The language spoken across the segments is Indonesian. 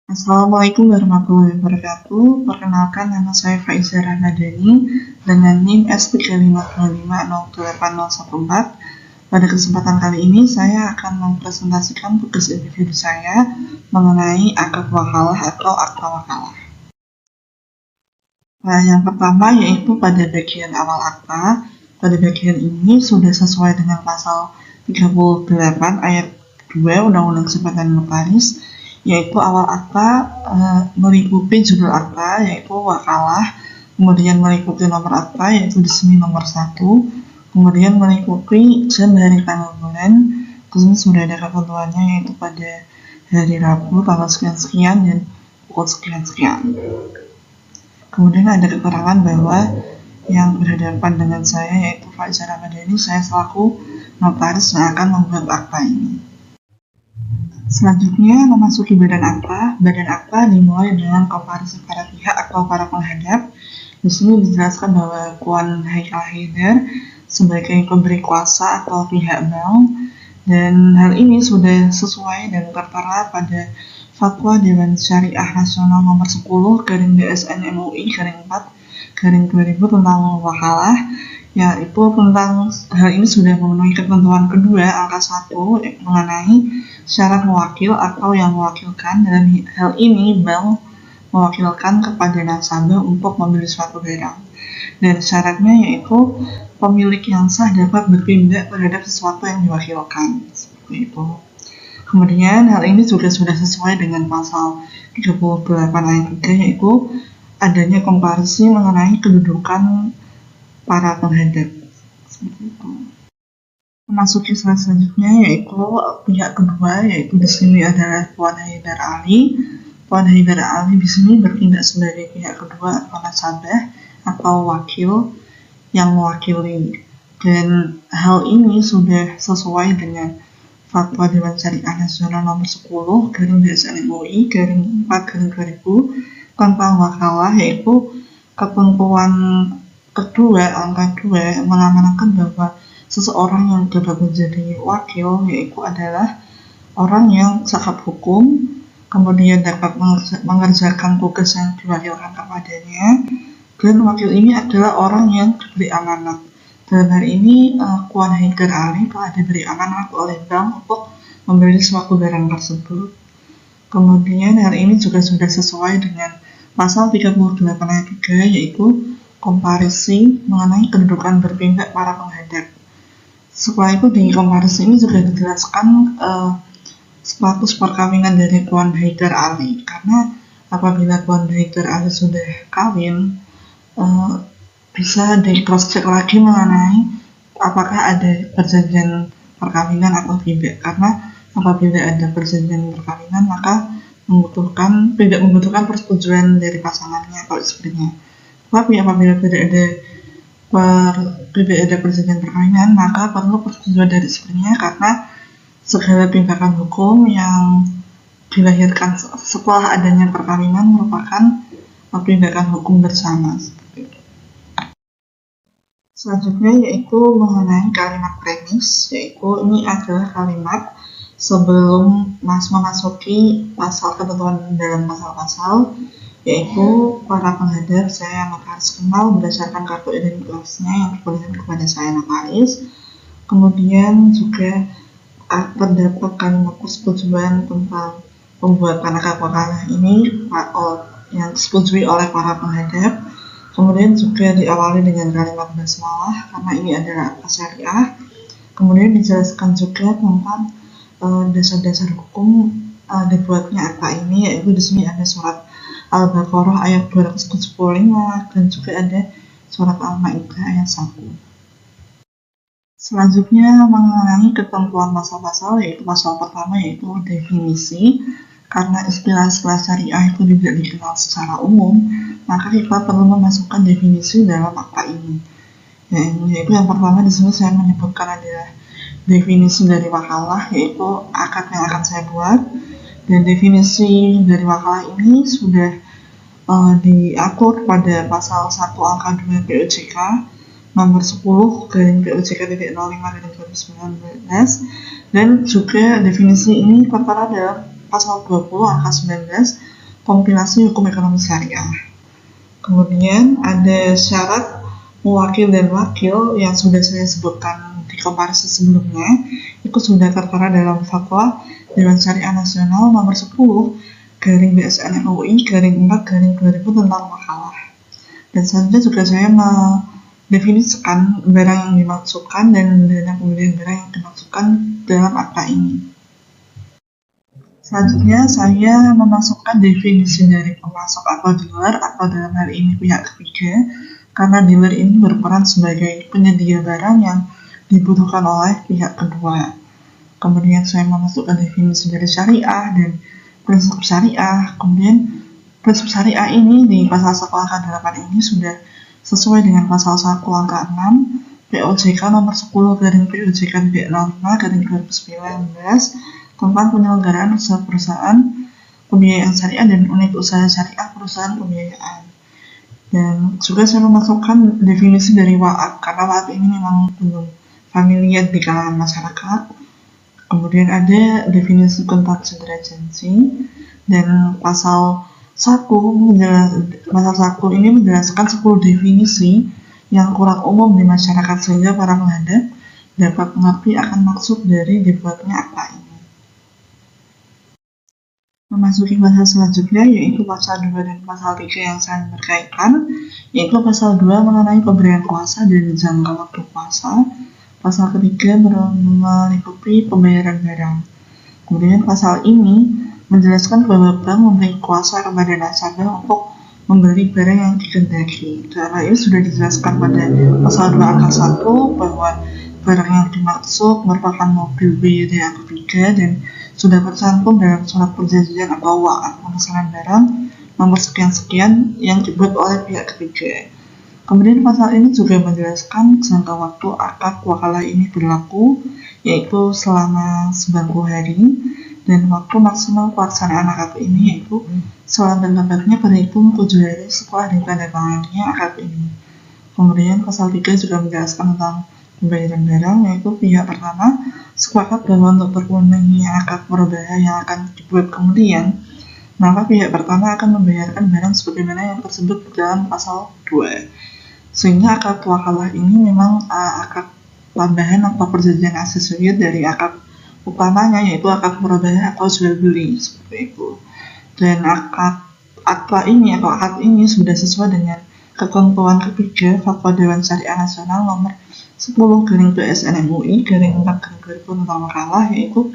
Assalamualaikum warahmatullahi wabarakatuh. Perkenalkan, nama saya Faiza Rahmadani dengan NIM S355028014. Pada kesempatan kali ini saya akan mempresentasikan tugas individu saya mengenai akad wakalah atau akta wakalah. Nah, yang pertama yaitu pada bagian awal akta. Pada bagian ini sudah sesuai dengan pasal 38 ayat 2 Undang-Undang Kesempatan Notaris, yaitu awal akta meliputi judul akta yaitu wakalah, kemudian meliputi nomor akta yaitu di sini nomor 1, kemudian meliputi jam, hari, tanggal, bulan. Di sini sudah ada ketentuannya yaitu pada hari Rabu tanggal sekian-sekian dan pukul sekian-sekian. Kemudian ada keterangan bahwa yang berhadapan dengan saya yaitu Faiza Rahmadani, saya selaku notaris yang akan membuat akta ini. Selanjutnya memasuki badan akta. Badan akta dimulai dengan komparisi para pihak atau para penghadap. Di sini dijelaskan bahwa Puan Haikal Haidar sebagai pemberi kuasa atau pihak bank, dan hal ini sudah sesuai dan tertera pada Fatwa Dewan Syariah Nasional nomor 10/DSN-MUI/4/2000 tentang wakalah, yaitu tentang hal ini sudah memenuhi ketentuan kedua angka 1 mengenai syarat mewakil atau yang mewakilkan. Dalam hal ini bank mewakilkan kepada nasabah untuk membeli suatu barang, dan syaratnya yaitu pemilik yang sah dapat berpindah terhadap sesuatu yang diwakilkan, seperti itu. Kemudian hal ini juga sudah sesuai dengan pasal 38 ayat 3 yaitu adanya komparisi mengenai kedudukan para penghadap, seperti itu. Memasuki slide selanjutnya yaitu pihak kedua, yaitu di sini adalah Puan Haidar Ali. Puan Haidar Ali di sini bertindak sebagai pihak kedua atau nasabah atau wakil yang mewakili, dan hal ini sudah sesuai dengan Fatwa Dewan Syariah Nasional nomor 10/DSN-MUI/4/2000 tentang wakalah, yaitu ketentuan kedua angka 2 mengamanatkan bahwa seseorang yang dapat menjadi wakil yaitu adalah orang yang sakap hukum, kemudian dapat mengerjakan tugas yang diwakilkan kepadanya, dan wakil ini adalah orang yang diberi amanat. Dalam hari ini Puan Haidar Ali telah diberi amanat oleh bank untuk membeli suatu barang tersebut. Kemudian hal ini juga sudah sesuai dengan pasal 38 ayat 3 yaitu komparisi mengenai kedudukan berpindah para penghadap. Setelah itu di komparisi ini juga dijelaskan status perkawinan dari Puan Haidar Ali, karena apabila Puan Haidar Ali sudah kawin, bisa di cross check lagi mengenai apakah ada perjanjian perkawinan atau tidak, karena apabila ada perjanjian perkawinan maka tidak membutuhkan persetujuan dari pasangannya atau istrinya. Tapi apabila tidak ada perjanjian perkawinan maka perlu persetujuan dari istrinya, karena segala tindakan hukum yang dilahirkan setelah adanya perkawinan merupakan tindakan hukum bersama. Selanjutnya yaitu mengenai kalimat premis, yaitu ini adalah kalimat sebelum memasuki pasal ketentuan dalam pasal-pasal, yaitu para penghadap saya notaris kenal berdasarkan kartu identitasnya yang diperolehkan kepada saya notaris. Kemudian juga terdapat kalimat persetujuan tentang pembuatan akad wakalah ini yang disetujui oleh para penghadap. Kemudian juga diawali dengan kalimat basmalah karena ini adalah akta syariah. Kemudian dijelaskan juga tentang dasar-dasar hukum dibuatnya akta ini, yaitu di sini ada surat Al-Baqarah ayat 275 dan juga ada surat Al-Maidah ayat 1. Selanjutnya mengenai ketentuan pasal-pasal, yaitu pasal pertama yaitu definisi. Karena istilah-istilah syariah itu tidak dikenal secara umum, maka kita perlu memasukkan definisi dalam akta ini. Yaitu yang pertama di sini saya menyebutkan adalah definisi dari wakalah, yaitu akad yang akan saya buat. Dan definisi dari wakalah ini sudah diatur pada pasal 1 angka 2 POJK nomor 10/POJK.05/2019, dan juga definisi ini tertera dalam pasal 20 angka 19 kompilasi hukum ekonomi syariah. Kemudian ada syarat mewakil dan wakil yang sudah saya sebutkan di komparisi sebelumnya, itu sudah tertera dalam fatwa Dewan Syariah Nasional nomor 10 garing BSN MUI garing 4 garing 2000 tentang wakalah. Dan selanjutnya juga saya mendefinisikan barang yang dimaksudkan dan dana pembelian barang yang dimaksudkan dalam akta ini. Selanjutnya saya memasukkan definisi dari pemasok atau dealer atau dalam hal ini pihak ketiga, karena dealer ini berperan sebagai penyedia barang yang dibutuhkan oleh pihak kedua. Kemudian saya memasukkan definisi dari syariah dan prinsip syariah. Kemudian prinsip syariah ini di pasal 1 angka 8 ini sudah sesuai dengan pasal 1 angka 6 POJK nomor 10 garing POJK B05 garing 2019 tentang penyelenggaraan usaha perusahaan pembiayaan syariah dan unit usaha syariah perusahaan pembiayaan. Dan juga saya memasukkan definisi dari wa'ad, karena wa'ad ini memang belum familiar di kalangan masyarakat. Kemudian ada definisi kontrasensi dan pasal 1 ini menjelaskan 10 definisi yang kurang umum di masyarakat sehingga para penghadap dapat mengerti akan maksud dari dibuatnya akta ini. Memasuki pasal selanjutnya yaitu pasal 2 dan pasal 3 yang saling berkaitan, yaitu pasal 2 mengenai pemberian kuasa dan jangka waktu kuasa, pasal ketiga meliputi pembayaran barang. Kemudian pasal ini menjelaskan bahwa bank memberi kuasa kepada nasabah untuk membeli barang yang dikehendaki. Karena ini sudah dijelaskan pada pasal 2 angka 1 bahwa barang yang dimaksud merupakan mobil BYD atau 3 dan sudah tercantum dalam surat perjanjian atau wa'ad pemesanan barang nomor sekian-sekian yang dibuat oleh pihak ketiga. Kemudian pasal ini juga menjelaskan jangka waktu akad wakalah ini berlaku, yaitu selama 90 hari, dan waktu maksimal pelaksanaan akad ini yaitu selambat-lambatnya berhitung 7 hari setelah ditandatanganinya akad ini. Kemudian pasal 3 juga menjelaskan tentang pembayaran barang, yaitu pihak pertama sepakat bahwa untuk terpenuhi akad murabahah yang akan dibuat kemudian, maka pihak pertama akan membayarkan barang sebagaimana yang tersebut dalam pasal 2. Sehingga akad wakalah ini memang akad tambahan atau perjanjian aksesori dari akad utamanya, yaitu akad murabahah atau jual beli seperti itu. Dan akad ini sudah sesuai dengan ketentuan ketiga Fatwa Dewan Syariah Nasional nomor 10 garing BSN MUI garing 4 garing 2000 tentang wakalah, yaitu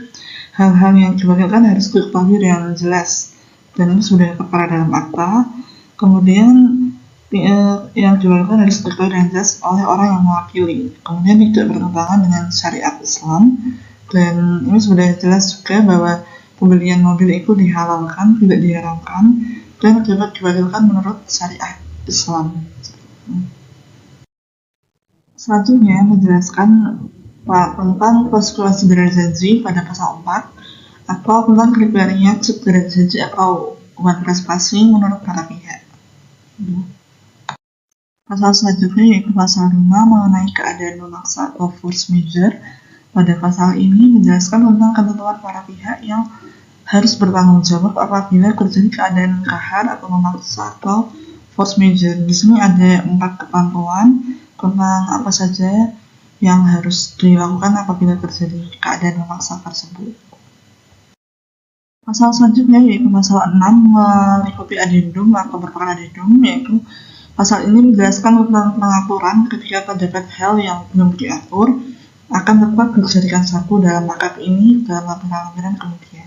hal-hal yang diwakilkan harus diketahui dengan jelas, dan ini sudah tertera dalam akta. Kemudian yang diwakilkan harus diketahui dengan jelas oleh orang yang mewakili, kemudian tidak bertentangan dengan syariat Islam, dan ini sudah jelas juga bahwa pembelian mobil itu dihalalkan, tidak diharamkan, dan dapat diwakilkan menurut syariat Islam. Selanjutnya menjelaskan tentang konsekuensi dari janji pada pasal 4 atau tentang kriteria sub dari janji atau uang prestasi menurut para pihak. Pasal selanjutnya yaitu pasal 5 mengenai keadaan memaksa atau force majeure. Pada pasal ini menjelaskan tentang ketentuan para pihak yang harus bertanggung jawab apabila terjadi keadaan kahar atau memaksa atau force majeure. Di sini ada 4 ketentuan tentang apa saja yang harus dilakukan apabila terjadi keadaan memaksa tersebut. Pasal selanjutnya yaitu pasal 6 meliputi adendum atau merupakan adendum, yaitu pasal ini menjelaskan tentang pengaturan ketika terdapat hal yang belum diatur akan tetap dijadikan satu dalam akad ini dalam lampiran kemudian.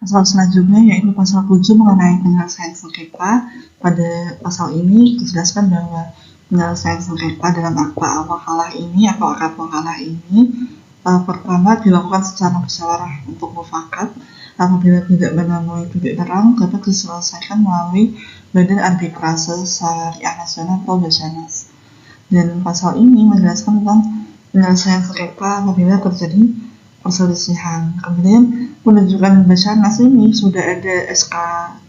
Pasal selanjutnya yaitu pasal 7 mengenai penyelesaian sengketa. Pada pasal ini dijelaskan bahwa penyelesaian sengketa dalam akta wakalah ini atau akad wakalah ini pertama dilakukan secara musyawarah untuk mufakat. Apabila tidak menemui titik terang dapat diselesaikan melalui Badan Arbitrase Syariah Nasional atau Basarnas. Dan pasal ini menjelaskan tentang penyelesaian sengketa apabila terjadi perselisihan. Kemudian penunjukan Basarnas ini sudah ada SK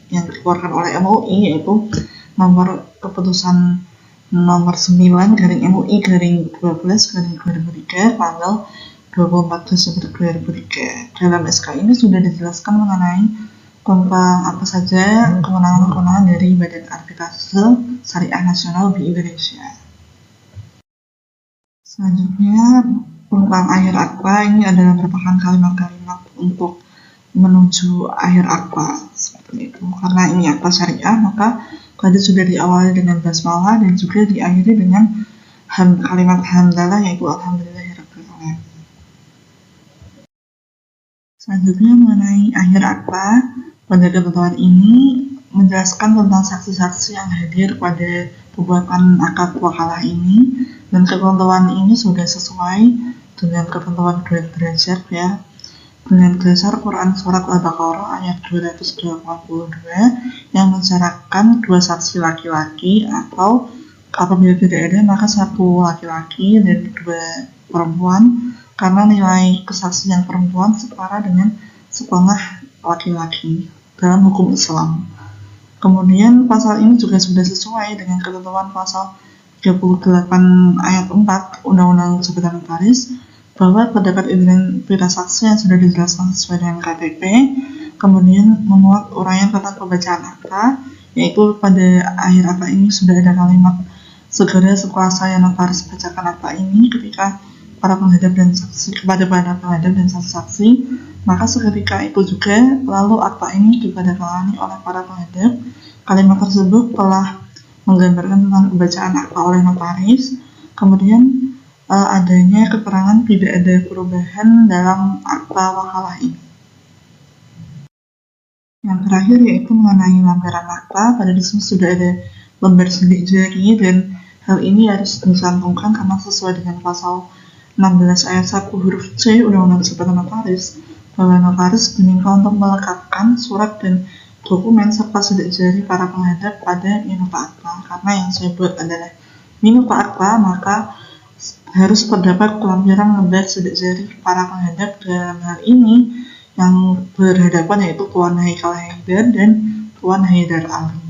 yang dikeluarkan oleh MUI, yaitu nomor keputusan nomor 9 garing MUI garing 12 garing 2003 tanggal 24 Desember 2003. Dalam SK ini sudah dijelaskan mengenai tentang apa saja kewenangan-kewenangan dari Badan Arbitrase Syariah Nasional di Indonesia. Selanjutnya, tentang akhir akta ini adalah merupakan kalimat-kalimat untuk menuju akhir akta seperti itu. Karena ini akta syariah, maka tadi sudah diawali dengan basmalah dan juga diakhiri dengan kalimat hamdalah, yaitu alhamdulillahirabbil alamin. Selanjutnya mengenai akhir akta, pada ketentuan ini menjelaskan tentang saksi-saksi yang hadir pada pembuatan akad wakalah ini, dan ketentuan ini sudah sesuai dengan ketentuan derajat ya, dengan dasar Quran Surat Al-Baqarah ayat 282 yang mensyaratkan 2 saksi laki-laki, atau apabila tidak ada maka 1 laki-laki dan 2 perempuan, karena nilai kesaksian perempuan setara dengan setengah laki-laki dalam hukum Islam. Kemudian pasal ini juga sudah sesuai dengan ketentuan pasal 38 ayat 4 Undang-Undang Jabatan Notaris, bahwa terdapat identitas saksi yang sudah dijelaskan sesuai dengan KTP, kemudian memuat uraian tentang pembacaan akta, yaitu pada akhir akta ini sudah ada kalimat segera sekuasa yang notaris bacakan akta ini ketika para penghadap dan saksi kepada para penghadap dan saksi-saksi, maka seketika itu juga lalu akta ini ditandatangani oleh para penghadap. Kalimat tersebut telah menggambarkan tentang pembacaan akta oleh notaris, kemudian adanya keterangan tidak ada perubahan dalam akta wakalah ini. Yang terakhir yaitu mengenai lembaran akta, pada disini sudah ada lembar sidik jari, dan hal ini harus dicantumkan karena sesuai dengan pasal 16 ayat 1 huruf C Undang-Undang Jabatan Notaris, bahwa notaris diminta untuk melekatkan surat dan dokumen serta sidik jari para penghadap pada minuta akta. Karena yang saya buat adalah minuta akta, maka harus terdapat kelampiran lembar sidik jari para penghadap. Dalam hal ini yang berhadapan yaitu Tuan Haikal Haidar dan Tuan Haidar Ali.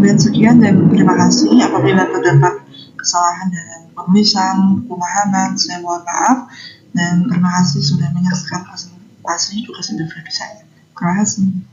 Dan sekian dan terima kasih. Apabila terdapat kesalahan dalam penulisan, pemahaman, saya mohon maaf, dan terima kasih sudah menyaksikan presentasi juga video saya. Terima kasih.